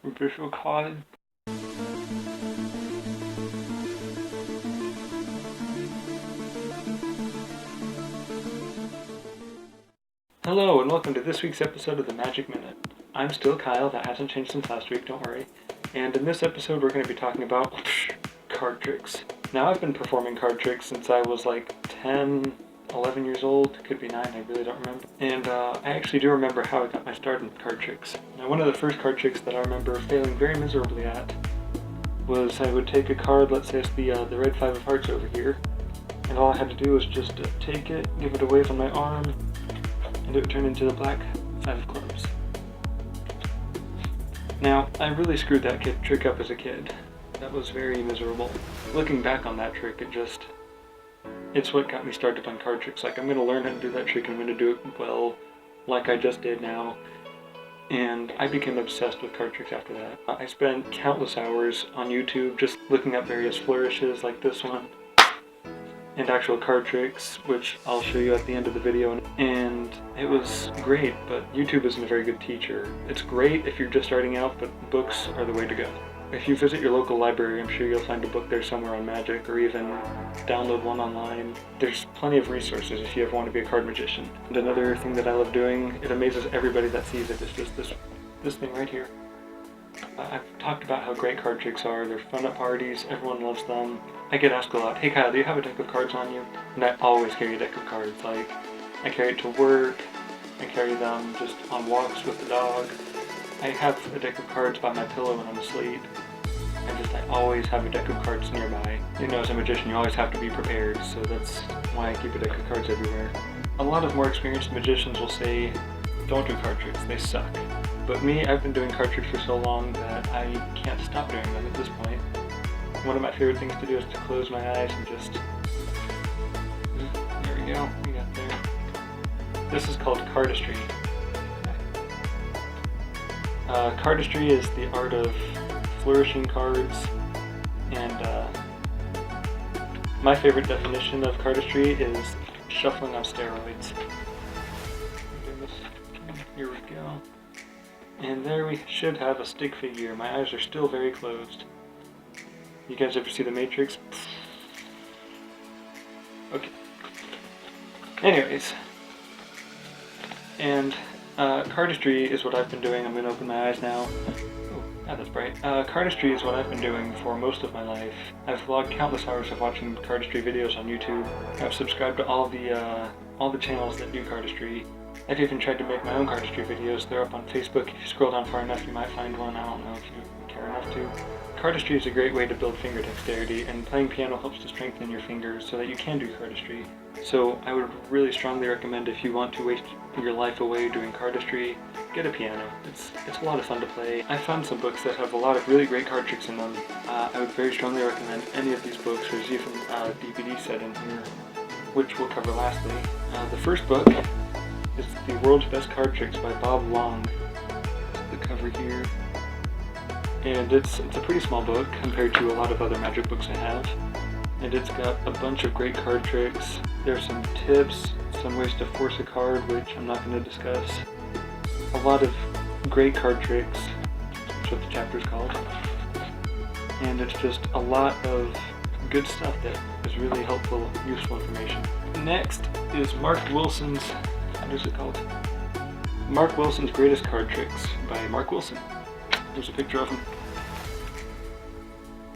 Visual card. Hello and welcome to this week's episode of the Magic Minute. I'm still Kyle, that hasn't changed since last week, don't worry. And in this episode we're going to be talking about card tricks. Now I've been performing card tricks since I was like 10, 11 years old, could be 9, I really don't remember. And I actually do remember how I got my start in card tricks. Now one of the first card tricks that I remember failing very miserably at was I would take a card, let's say it's the red 5 of hearts over here, and all I had to do was just take it, give it a wave on my arm, and it would turn into the black 5 of clubs. Now, I really screwed that trick up as a kid. That was very miserable. Looking back on that trick, it's what got me started on card tricks. Like, I'm going to learn how to do that trick, and I'm going to do it well, like I just did now. And I became obsessed with card tricks after that. I spent countless hours on YouTube just looking up various flourishes like this one, and actual card tricks, which I'll show you at the end of the video. And it was great, but YouTube isn't a very good teacher. It's great if you're just starting out, but books are the way to go. If you visit your local library, I'm sure you'll find a book there somewhere on Magic, or even download one online. There's plenty of resources if you ever want to be a card magician. And another thing that I love doing, it amazes everybody that sees it, is just this thing right here. I've talked about how great card tricks are. They're fun at parties, everyone loves them. I get asked a lot, hey Kyle, do you have a deck of cards on you? And I always carry a deck of cards. Like, I carry it to work, I carry them just on walks with the dog. I have a deck of cards by my pillow when I'm asleep. I always have a deck of cards nearby. You know, as a magician, you always have to be prepared, so that's why I keep a deck of cards everywhere. A lot of more experienced magicians will say, don't do card tricks, they suck. But me, I've been doing card tricks for so long that I can't stop doing them at this point. One of my favorite things to do is to close my eyes and just... There we go, we got there. This is called cardistry. Cardistry is the art of flourishing cards, and my favorite definition of cardistry is shuffling on steroids. Here we go. And there we should have a stick figure. My eyes are still very closed. You guys ever see The Matrix? Okay. Anyways. And cardistry is what I've been doing. I'm going to open my eyes now. Oh, that's bright. Cardistry is what I've been doing for most of my life. I've vlogged countless hours of watching cardistry videos on YouTube. I've subscribed to all the channels that do cardistry. I've even tried to make my own cardistry videos. They're up on Facebook. If you scroll down far enough, you might find one. I don't know if you care enough to. Cardistry is a great way to build finger dexterity, and playing piano helps to strengthen your fingers so that you can do cardistry. So I would really strongly recommend, if you want to waste your life away doing cardistry, get a piano. It's a lot of fun to play. I found some books that have a lot of really great card tricks in them. I would very strongly recommend any of these books. There's even a DVD set in here, which we'll cover lastly. The first book is The World's Best Card Tricks by Bob Long. The cover here. And it's a pretty small book compared to a lot of other magic books I have. And it's got a bunch of great card tricks. There's some tips, some ways to force a card, which I'm not going to discuss. A lot of great card tricks, that's what the chapter is called. And it's just a lot of good stuff that is really helpful, useful information. Next is Mark Wilson's, what is it called? Mark Wilson's Greatest Card Tricks by Mark Wilson. There's a picture of him.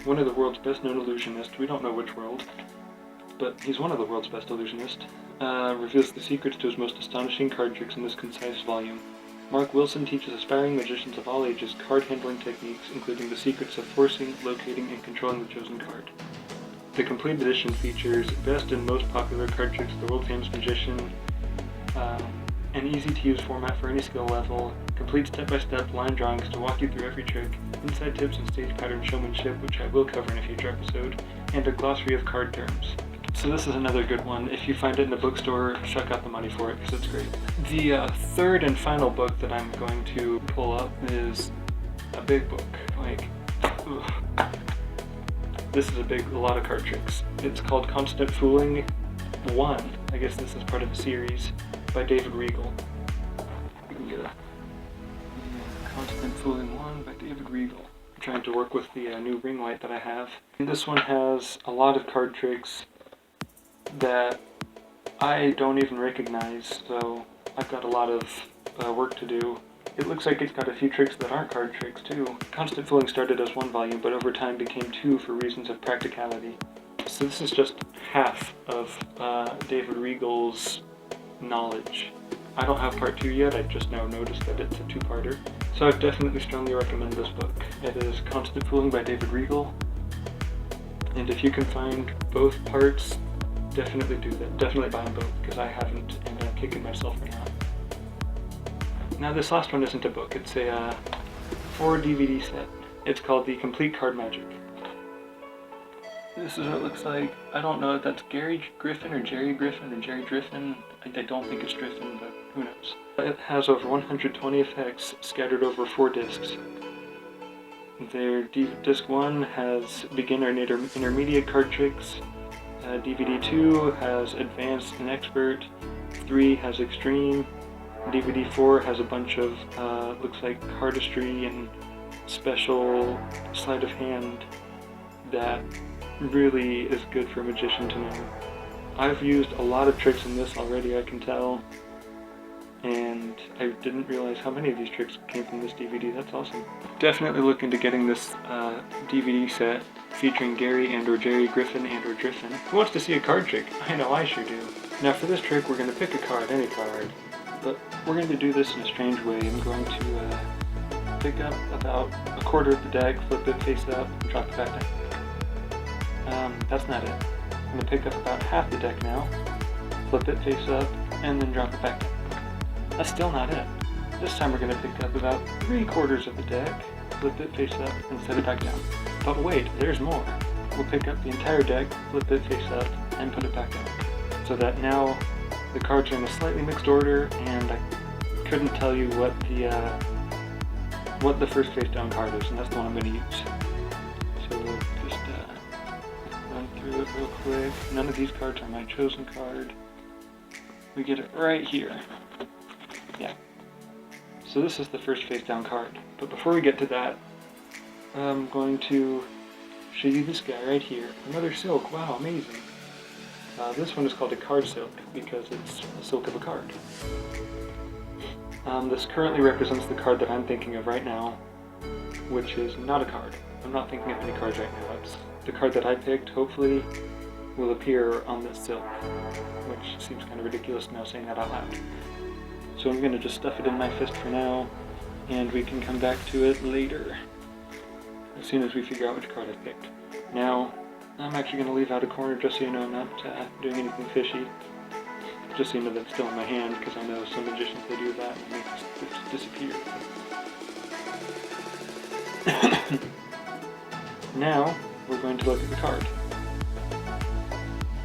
One of the world's best known illusionists, we don't know which world, but he's one of the world's best illusionists, reveals the secrets to his most astonishing card tricks in this concise volume. Mark Wilson teaches aspiring magicians of all ages card handling techniques, including the secrets of forcing, locating, and controlling the chosen card. The complete edition features best and most popular card tricks of the world-famous magician, an easy-to-use format for any skill level, complete step-by-step line drawings to walk you through every trick, inside tips and stage pattern showmanship, which I will cover in a future episode, and a glossary of card terms. So this is another good one. If you find it in a bookstore, chuck out the money for it, because it's great. The third and final book that I'm going to pull up is a big book. This is a lot of card tricks. It's called Constant Fooling 1. I guess this is part of the series, by David Regal. You can get a Constant Fooling 1 by David Regal. I'm trying to work with the new ring light that I have. And this one has a lot of card tricks that I don't even recognize, so I've got a lot of work to do. It looks like it's got a few tricks that aren't card tricks too. Constant Fooling started as one volume, but over time became two for reasons of practicality. So this is just half of David Regal's knowledge. I don't have part 2 yet, I just now noticed that it's a two-parter. So I'd definitely strongly recommend this book. It is Constant Fooling by David Regal. And if you can find both parts, definitely do that. Definitely buy them both, because I haven't, and I'm kicking myself for not. Now this last one isn't a book, it's a 4 DVD set. It's called The Complete Card Magic. This is what it looks like. I don't know if that's Gary Griffin or Jerry Griffin or Jerry Driffin. I don't think it's Driffin, but who knows. It has over 120 effects scattered over 4 discs. Disc 1 has beginner and intermediate card tricks. DVD 2 has advanced and expert. 3 has extreme. DVD 4 has a bunch of, looks like cardistry and special sleight of hand that really is good for a magician to know. I've used a lot of tricks in this already, I can tell, and I didn't realize how many of these tricks came from this DVD. That's awesome. Definitely look into getting this DVD set featuring Gary and or Jerry Griffin and or Driffin. Who wants to see a card trick? I know I sure do. Now for this trick we're going to pick a card, any card, but we're going to do this in a strange way. I'm going to pick up about a quarter of the deck, flip it face up, and drop it back down. That's not it. I'm going to pick up about half the deck now, flip it face up, and then drop it back down. That's still not it. This time we're going to pick up about 3/4 of the deck, flip it face up, and set it back down. But wait, there's more. We'll pick up the entire deck, flip it face up, and put it back down. So that now the cards are in a slightly mixed order, and I couldn't tell you what the first face down card is, and that's the one I'm going to use. So we'll just run through it real quick. None of these cards are my chosen card. We get it right here. Yeah. So this is the first face down card. But before we get to that, I'm going to show you this guy right here. Another silk. Wow, amazing. This one is called a card silk because it's a silk of a card. This currently represents the card that I'm thinking of right now, which is not a card. I'm not thinking of any cards right now. It's the card that I picked, hopefully, will appear on this silk, which seems kind of ridiculous now saying that out loud. So I'm going to just stuff it in my fist for now, and we can come back to it later, as soon as we figure out which card I picked. Now, I'm actually going to leave out a corner just so you know I'm not doing anything fishy. Just so you know that's still in my hand, because I know some magicians, they do that and make it disappear. Now, we're going to look at the card.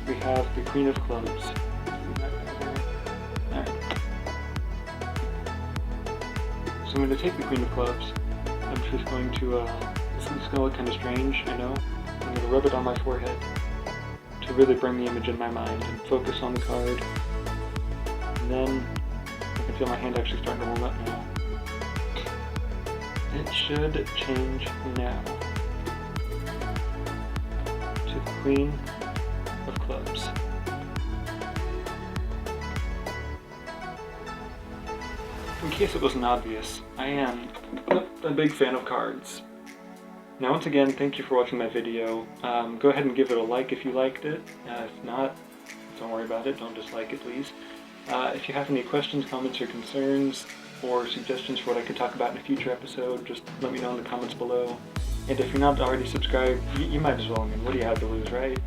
We have the Queen of Clubs. Alright. So I'm going to take the Queen of Clubs. I'm just going to, this is going to look kind of strange, I know. I'm going to rub it on my forehead to really bring the image in my mind and focus on the card. And then I can feel my hand actually starting to warm up now. It should change now to the Queen of Clubs. In case it wasn't obvious, I am a big fan of cards. Now once again, thank you for watching my video. Go ahead and give it a like if you liked it. If not, don't worry about it, don't dislike it please. If you have any questions, comments, or concerns, or suggestions for what I could talk about in a future episode, just let me know in the comments below. And if you're not already subscribed, you might as well. I mean, what do you have to lose, right?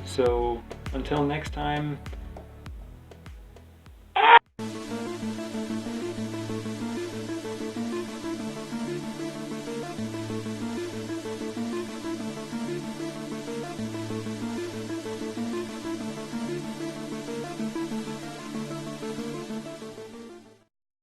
So, until next time,